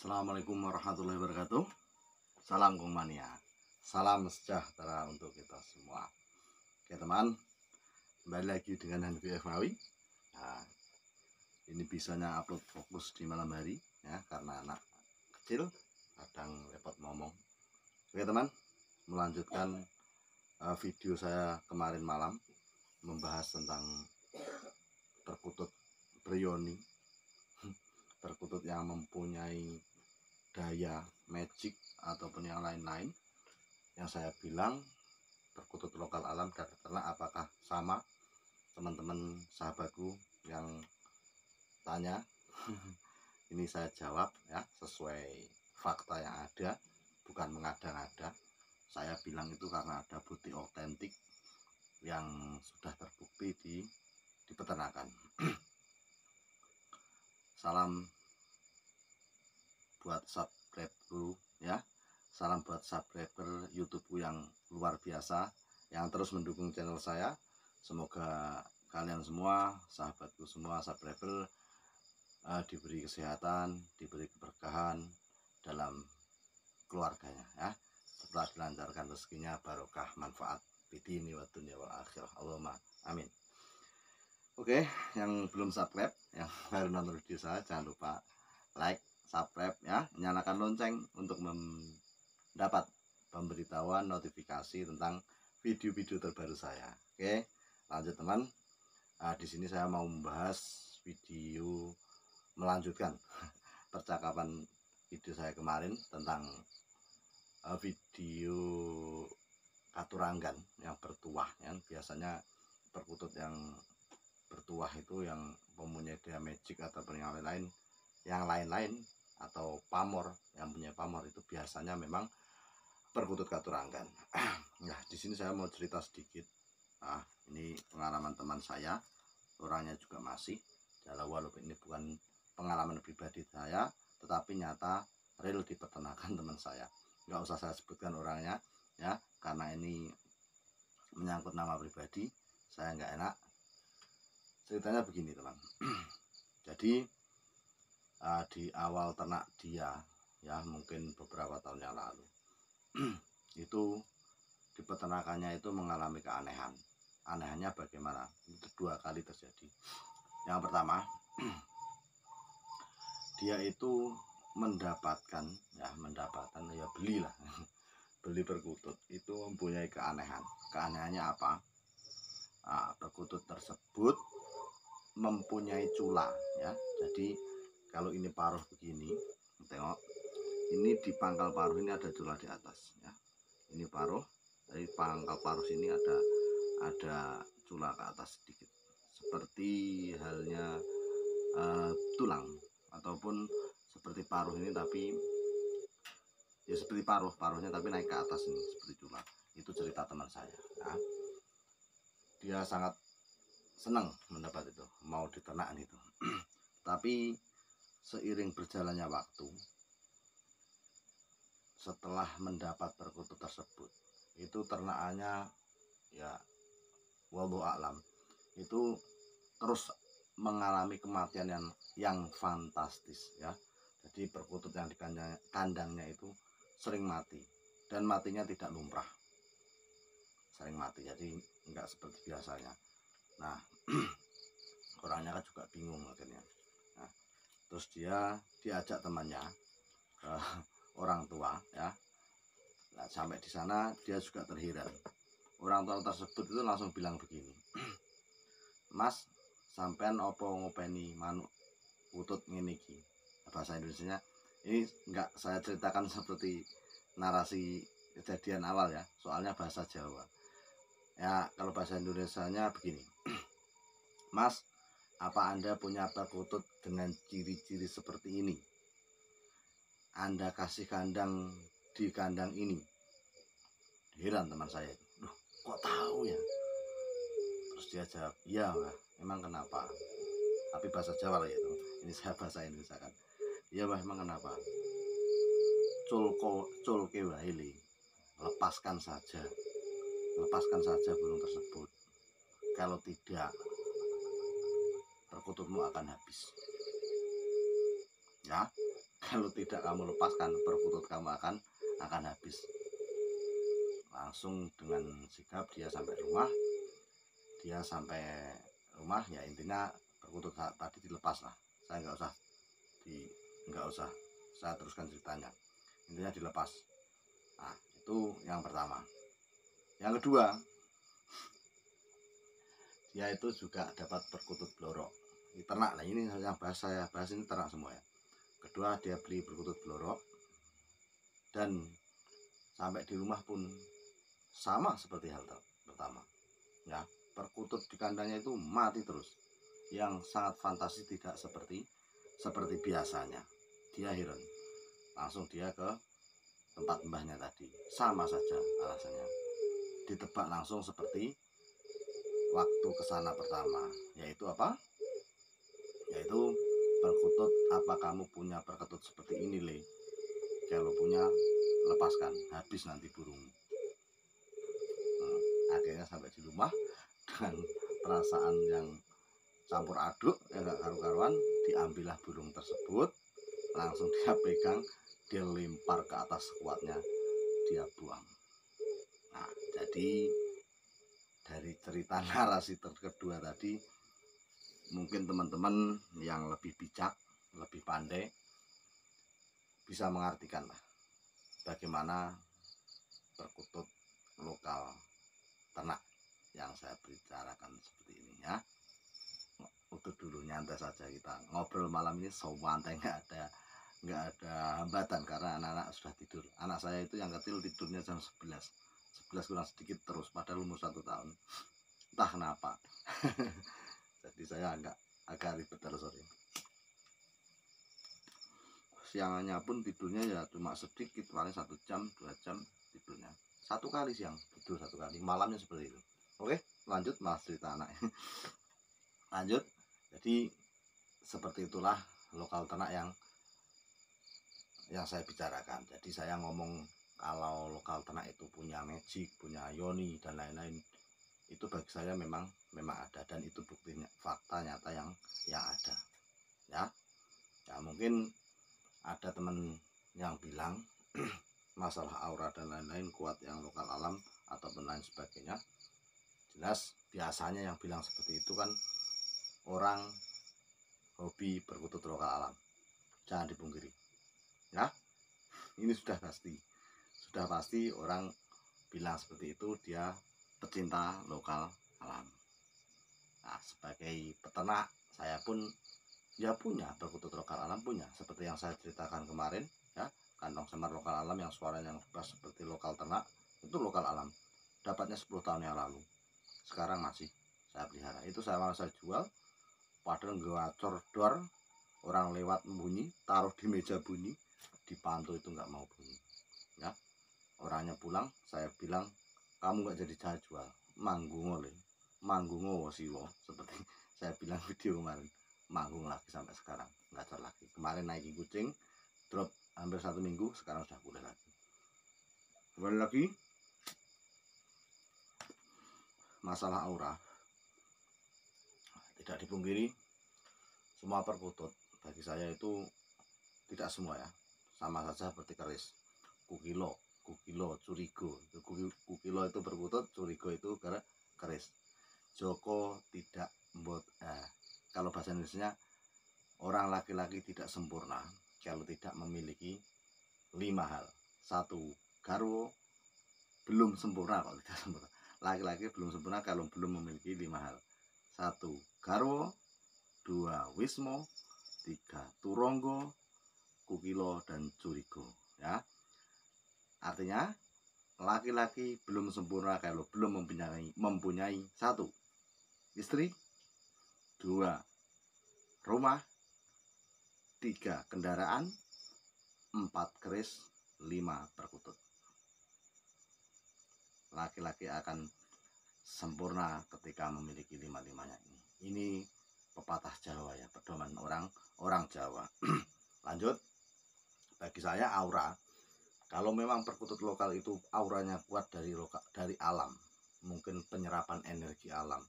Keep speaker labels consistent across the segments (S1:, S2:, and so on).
S1: Assalamualaikum warahmatullahi wabarakatuh. Salam Kong Mania. Salam sejahtera untuk kita semua. Oke teman, kembali lagi dengan Hanfi Fmawi. Nah, ini bisanya upload fokus di malam hari ya, karena anak kecil kadang repot ngomong. Oke teman, melanjutkan video saya kemarin malam membahas tentang perkutut Brioni. Perkutut yang mempunyai daya magic ataupun yang lain-lain, yang saya bilang perkutut lokal alam dan ternak. Apakah sama? Teman-teman sahabatku yang tanya ini saya jawab ya, sesuai fakta yang ada, bukan mengada-ngada. Saya bilang itu karena ada bukti otentik yang sudah terbukti di peternakan. Salam buat subscriberku ya, salam buat subscriber YouTubeku yang luar biasa, yang terus mendukung channel saya. Semoga kalian semua, sahabatku semua, subscriber diberi kesehatan, diberi keberkahan dalam keluarganya ya, setelah dilancarkan rezekinya, barokah, manfaat fidini wa dunya wal akhirah. Allahumma amin. Oke, yang belum subscribe, yang baru nonton video saya, jangan lupa like, subscribe ya, nyalakan lonceng untuk mendapat pemberitahuan notifikasi tentang video-video terbaru saya. Oke, lanjut teman. Di sini saya mau membahas video melanjutkan percakapan video saya kemarin tentang video katuranggan yang bertuah. Yang biasanya perkutut yang bertuah itu yang mempunyai daya magic ataupun yang lain-lain atau pamor, yang punya pamor itu biasanya memang perkutut katuranggan. Nah, di sini saya mau cerita sedikit. Ini pengalaman teman saya, orangnya juga masih dalam, walaupun ini bukan pengalaman pribadi saya, tetapi nyata real di peternakan teman saya. Nggak usah saya sebutkan orangnya ya, karena ini menyangkut nama pribadi, saya nggak enak. Ceritanya begini teman. Jadi di awal ternak dia ya, mungkin beberapa tahun yang lalu itu di peternakannya itu mengalami keanehan. Anehnya bagaimana? Itu dua kali terjadi. Yang pertama, dia itu mendapatkan ya belilah beli perkutut itu mempunyai keanehan. Keanehannya apa? Perkutut tersebut mempunyai cula ya. Jadi kalau ini paruh begini, tengok, ini di pangkal paruh ini ada cula di atas ya. Ini paruh, dari pangkal paruh sini ada cula ke atas sedikit, seperti halnya tulang, ataupun seperti paruh ini, tapi ya seperti paruhnya tapi naik ke atas ini seperti cula. Itu cerita teman saya ya. Dia sangat senang mendapat itu, mau diternak itu. Tapi seiring berjalannya waktu, setelah mendapat perkutut tersebut, itu ternakannya ya wallahu a'lam, itu terus mengalami kematian yang fantastis ya. Jadi perkutut yang di kandangnya itu sering mati, dan matinya tidak lumrah, sering mati, jadi enggak seperti biasanya. Nah, orangnya kan juga bingung akhirnya. Nah, terus dia diajak temannya ke orang tua ya. Nah, sampai di sana dia juga terheran. Orang tua tersebut itu langsung bilang begini, Mas, sampean opo ngopeni manuk utut ngene iki. Bahasa Indonesianya ini enggak saya ceritakan seperti narasi kejadian awal ya, soalnya bahasa Jawa ya. Kalau bahasa Indonesianya begini, Mas, apa Anda punya perkutut dengan ciri-ciri seperti ini? Anda kasih kandang di kandang ini. Heran teman saya itu, loh kok tahu ya? Terus dia jawab, iya Mbak, emang kenapa? Tapi bahasa Jawa lah itu, ini saya bahasa Indonesia kan. Iya Mbak, emang kenapa? Culke wahili, lepaskan saja burung tersebut. Kalau tidak, perkututmu akan habis ya. Kalau tidak kamu lepaskan, perkutut kamu akan habis. Langsung dengan sigap dia sampai rumah. Ya intinya perkutut tadi dilepas lah. Saya nggak usah saya teruskan ceritanya. Intinya dilepas. Nah, itu yang pertama. Yang kedua, dia itu juga dapat perkutut blorok. Ini ternak. Nah, ini yang saya bahas ini ternak semua ya. Kedua, dia beli perkutut blorok, dan sampai di rumah pun sama seperti hal pertama. Ya, perkutut di kandangnya itu mati terus. Yang sangat fantasi, tidak seperti biasanya. Dia heran. Langsung dia ke tempat mbahnya tadi. Sama saja alasannya. Ditebak langsung seperti waktu kesana pertama. Yaitu apa? Yaitu perkutut, apa kamu punya perkutut seperti ini, Le? Kalau punya, lepaskan, habis nanti burung. Akhirnya sampai di rumah dengan perasaan yang campur aduk, gak karu-karuan, diambillah burung tersebut, langsung dia pegang, dia lempar ke atas sekuatnya, dia buang. Nah, jadi dari cerita narasi kedua tadi, mungkin teman-teman yang lebih bijak, lebih pandai, bisa mengartikan lah bagaimana perkutut lokal ternak yang saya bicarakan seperti ini ya. Untuk dulu nyantai saja, kita ngobrol malam ini santai, nggak ada hambatan karena anak-anak sudah tidur. Anak saya itu yang kecil tidurnya jam 11 kurang sedikit terus, padahal umur 1 tahun, entah kenapa. Jadi saya agak ribet terus sore. Siangannya pun tidurnya ya cuma sedikit, paling 1 jam 2 jam tidurnya. 1 kali siang tidur, 1 kali malamnya seperti itu. Oke, lanjut mas cerita anak. Lanjut. Jadi seperti itulah lokal ternak yang saya bicarakan. Jadi saya ngomong kalau lokal ternak itu punya magic, punya yoni dan lain-lain, itu bagi saya memang ada, dan itu buktinya, fakta nyata yang ada ya. Ya mungkin ada teman yang bilang masalah aura dan lain-lain kuat yang lokal alam ataupun lain sebagainya. Jelas biasanya yang bilang seperti itu kan orang hobi perkutut lokal alam, jangan dipungkiri ya. Ini sudah pasti orang bilang seperti itu, dia pecinta lokal alam. Nah, sebagai peternak saya pun ya punya perkutut lokal alam, punya seperti yang saya ceritakan kemarin ya. Kantong semar lokal alam yang suaranya pas seperti lokal ternak, itu lokal alam, dapatnya 10 tahun yang lalu, sekarang masih saya pelihara. Itu saya jual, padahal ngacor dor, orang lewat bunyi, taruh di meja bunyi, dipantau itu nggak mau bunyi ya. Orangnya pulang, saya bilang kamu nggak jadi saya jual, manggungo siwo, seperti saya bilang video kemarin. Manggung lagi sampai sekarang, ngacor lagi. Kemarin naikin kucing, drop hampir 1 minggu, sekarang sudah pulih lagi. Kembali lagi masalah aura, tidak dipungkiri semua perkutut bagi saya itu tidak semua ya, sama saja seperti keris, kukilo, curigo. Kukilo itu perkutut, curigo itu keris. Joko tidak kalau bahasa Indonesia, orang laki-laki tidak sempurna kalau tidak memiliki 5 hal. 1, garwo, belum sempurna kalau tidak sempurna. Laki-laki belum sempurna kalau belum memiliki 5 hal. 1, garwo. 2, wismo. 3, turonggo, kukilo, dan curigo ya. Artinya laki-laki belum sempurna kalau belum mempunyai 1, istri. 2, rumah. 3, kendaraan. 4, keris. 5, perkutut. Laki-laki akan sempurna ketika memiliki 5-5-nya ini. Ini pepatah Jawa ya, pedoman orang Jawa. Lanjut, bagi saya aura, kalau memang perkutut lokal itu auranya kuat dari alam, mungkin penyerapan energi alam.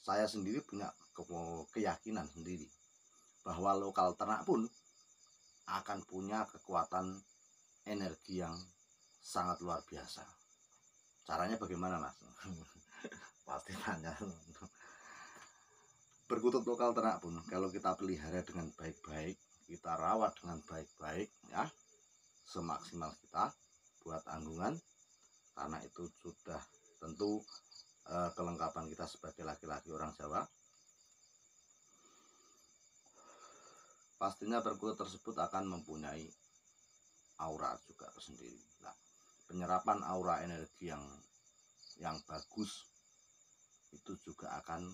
S1: Saya sendiri punya keyakinan sendiri bahwa lokal ternak pun akan punya kekuatan energi yang sangat luar biasa. Caranya bagaimana, Mas? Pasti tanya. Perkutut lokal ternak pun kalau kita pelihara dengan baik-baik, kita rawat dengan baik-baik ya, semaksimal kita buat anggungan, karena itu sudah tentu kelengkapan kita sebagai laki-laki orang Jawa. Pastinya perkutut tersebut akan mempunyai aura juga tersendiri. Nah, penyerapan aura energi yang bagus itu juga akan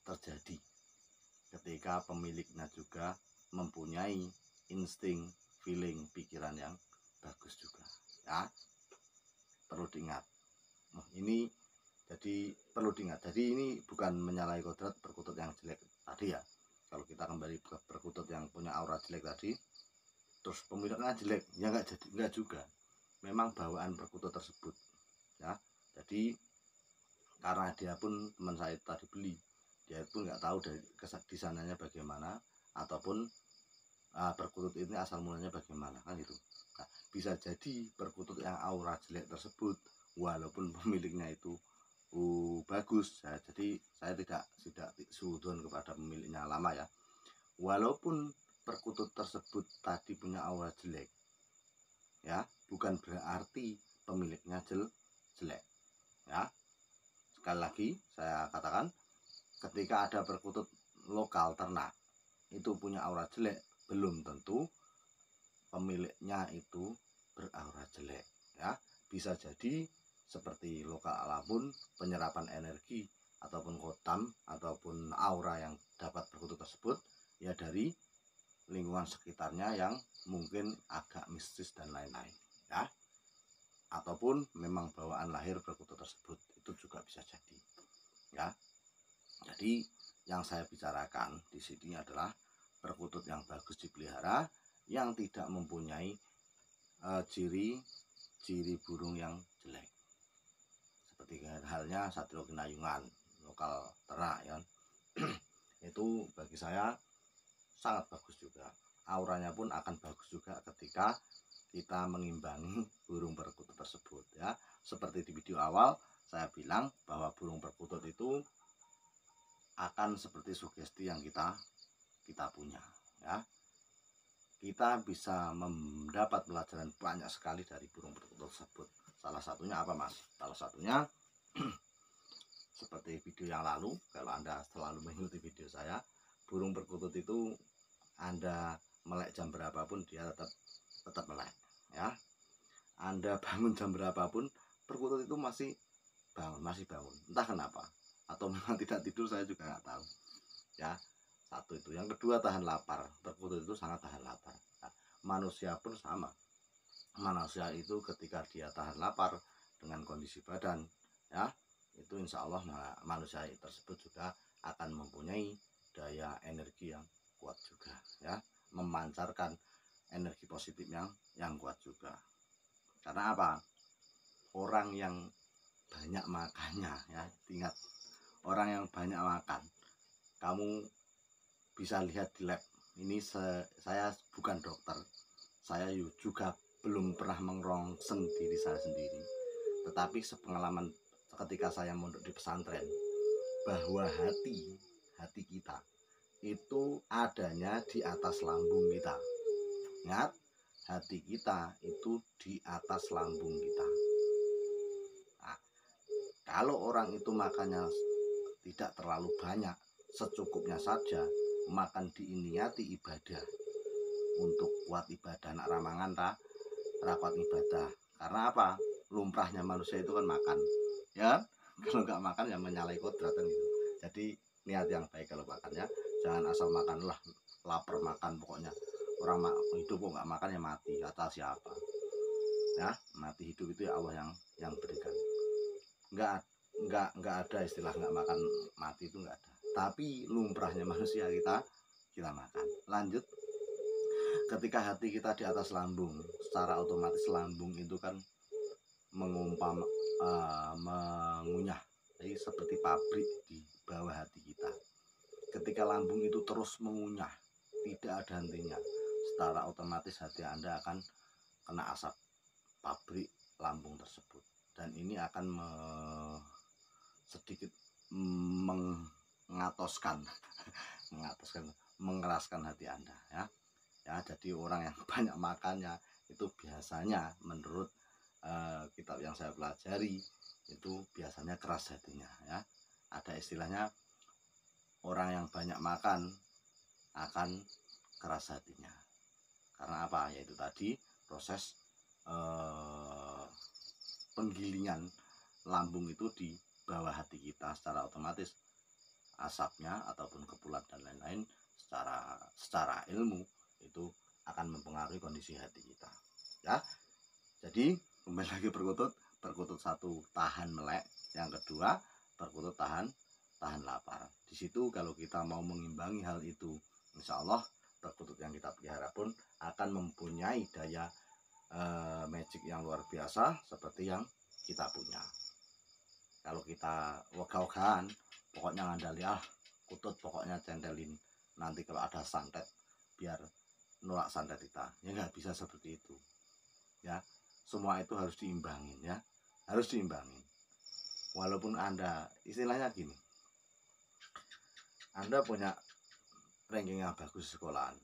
S1: terjadi ketika pemiliknya juga mempunyai insting, feeling, pikiran yang bagus juga ya. Perlu diingat. Ini jadi perlu diingat. Jadi ini bukan menyalahi kodrat perkutut yang jelek tadi ya. Kalau kita kembali ke perkutut yang punya aura jelek tadi, terus pemiliknya jelek, ya enggak juga. Memang bawaan perkutut tersebut ya. Jadi karena dia pun teman saya tadi beli, dia pun nggak tahu dari di sananya bagaimana, ataupun perkutut ini asal mulanya bagaimana kan gitu. Nah, bisa jadi perkutut yang aura jelek tersebut walaupun pemiliknya itu bagus ya, jadi saya tidak sudon kepada pemiliknya lama ya, walaupun perkutut tersebut tadi punya aura jelek ya, bukan berarti pemiliknya jelek ya. Sekali lagi saya katakan, ketika ada perkutut lokal ternak itu punya aura jelek, belum tentu pemiliknya itu beraura jelek ya. Bisa jadi seperti lokal alapun penyerapan energi ataupun kotam ataupun aura yang dapat perkutut tersebut ya dari lingkungan sekitarnya yang mungkin agak mistis dan lain-lain ya, ataupun memang bawaan lahir perkutut tersebut, itu juga bisa jadi ya. Jadi yang saya bicarakan di sini adalah perkutut yang bagus dipelihara, yang tidak mempunyai ciri burung yang jelek, seperti halnya satrio kinayungan lokal ternak ya. Itu bagi saya sangat bagus juga, auranya pun akan bagus juga ketika kita mengimbangi burung perkutut tersebut ya. Seperti di video awal saya bilang bahwa burung perkutut itu akan seperti sugesti yang kita punya ya. Kita bisa mendapat pelajaran banyak sekali dari burung perkutut tersebut. Salah satunya apa, Mas? Salah satunya seperti video yang lalu, kalau Anda selalu mengikuti video saya, burung perkutut itu Anda melek jam berapapun dia tetap melek ya. Anda bangun jam berapapun perkutut itu masih bangun, entah kenapa, atau memang tidak tidur, saya juga nggak tahu ya. Satu itu. Yang kedua, tahan lapar. Perkutut itu sangat tahan lapar. Nah, manusia pun sama. Manusia itu ketika dia tahan lapar dengan kondisi badan ya, itu insya Allah manusia tersebut juga akan mempunyai daya energi yang kuat juga ya, memancarkan energi positif yang kuat juga. Karena apa? Orang yang banyak makannya ya, ingat, orang yang banyak makan, kamu bisa lihat di lab ini. Saya bukan dokter, saya juga belum pernah mengrongseng diri saya sendiri, tetapi sepengalaman ketika saya mondok di pesantren, bahwa hati kita itu adanya di atas lambung kita. Ingat, hati kita itu di atas lambung kita. Nah, kalau orang itu makannya tidak terlalu banyak, secukupnya saja, makan diiniati ibadah, untuk kuat ibadah nak ramangan rapat ibadah. Karena apa? Lumrahnya manusia itu kan makan ya. Kalau nggak makan ya menyalahi kodrat kan gitu. Jadi niat yang baik kalau makan ya, jangan asal makan lah, lapar makan pokoknya. Orang hidup kok nggak makan ya mati, kata siapa ya. Mati hidup itu ya Allah yang berikan. Nggak ada istilah nggak makan mati, itu nggak ada. Tapi lumrahnya manusia kita makan. Lanjut, ketika hati kita di atas lambung, secara otomatis lambung itu kan mengunyah, jadi seperti pabrik di bawah hati kita. Ketika lambung itu terus mengunyah, tidak ada hentinya, secara otomatis hati Anda akan kena asap pabrik lambung tersebut, dan ini akan sedikit mengatoskan mengeraskan hati Anda, ya. Jadi orang yang banyak makannya itu biasanya menurut kitab yang saya pelajari itu biasanya keras hatinya, ya. Ada istilahnya, orang yang banyak makan akan keras hatinya. Karena apa? Yaitu tadi proses penggilingan lambung itu di bawah hati kita, secara otomatis asapnya ataupun kepulan dan lain-lain secara ilmu itu akan mempengaruhi kondisi hati kita, ya. Jadi kembali lagi, perkutut satu tahan melek, yang kedua perkutut tahan lapar. Di situ kalau kita mau mengimbangi hal itu, insya Allah perkutut yang kita pelihara pun akan mempunyai daya magic yang luar biasa seperti yang kita punya. Kalau kita wegah-wegahan, pokoknya ngandali kutut, pokoknya centelin, nanti kalau ada santet biar nolak santet kita, ya nggak bisa seperti itu, ya. Semua itu harus diimbangin, ya, harus diimbangin. Walaupun Anda istilahnya gini, Anda punya ranking yang bagus di sekolahan,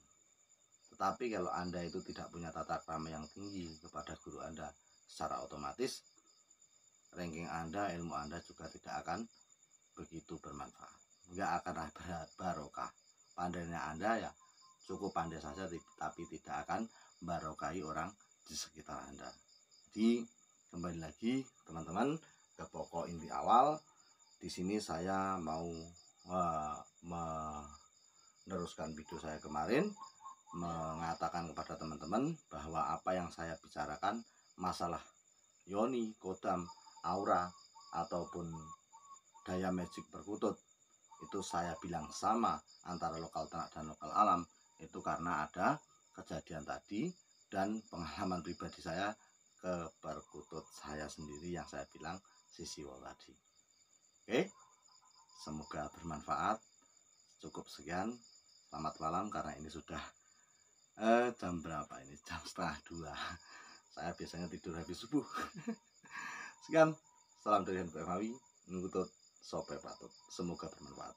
S1: tetapi kalau Anda itu tidak punya tata krama yang tinggi kepada guru Anda, secara otomatis ranking Anda, ilmu Anda juga tidak akan begitu bermanfaat, nggak akan barokah. Pandainya Anda ya cukup pandai saja, tapi tidak akan barokahi orang di sekitar Anda. Jadi kembali lagi teman-teman ke pokok inti awal. Di sini saya mau meneruskan video saya kemarin, mengatakan kepada teman-teman bahwa apa yang saya bicarakan masalah yoni, kodam, aura ataupun daya magic perkutut itu saya bilang sama antara lokal tanah dan lokal alam, itu karena ada kejadian tadi dan pengalaman pribadi saya ke perkutut saya sendiri yang saya bilang sisiwol tadi. Oke, semoga bermanfaat. Cukup sekian, selamat malam, karena ini sudah jam berapa ini? Jam 1:30. Saya biasanya tidur habis subuh. Sekian, salam dari Henry Mawi, ngutut Sope Patut. Semoga bermanfaat.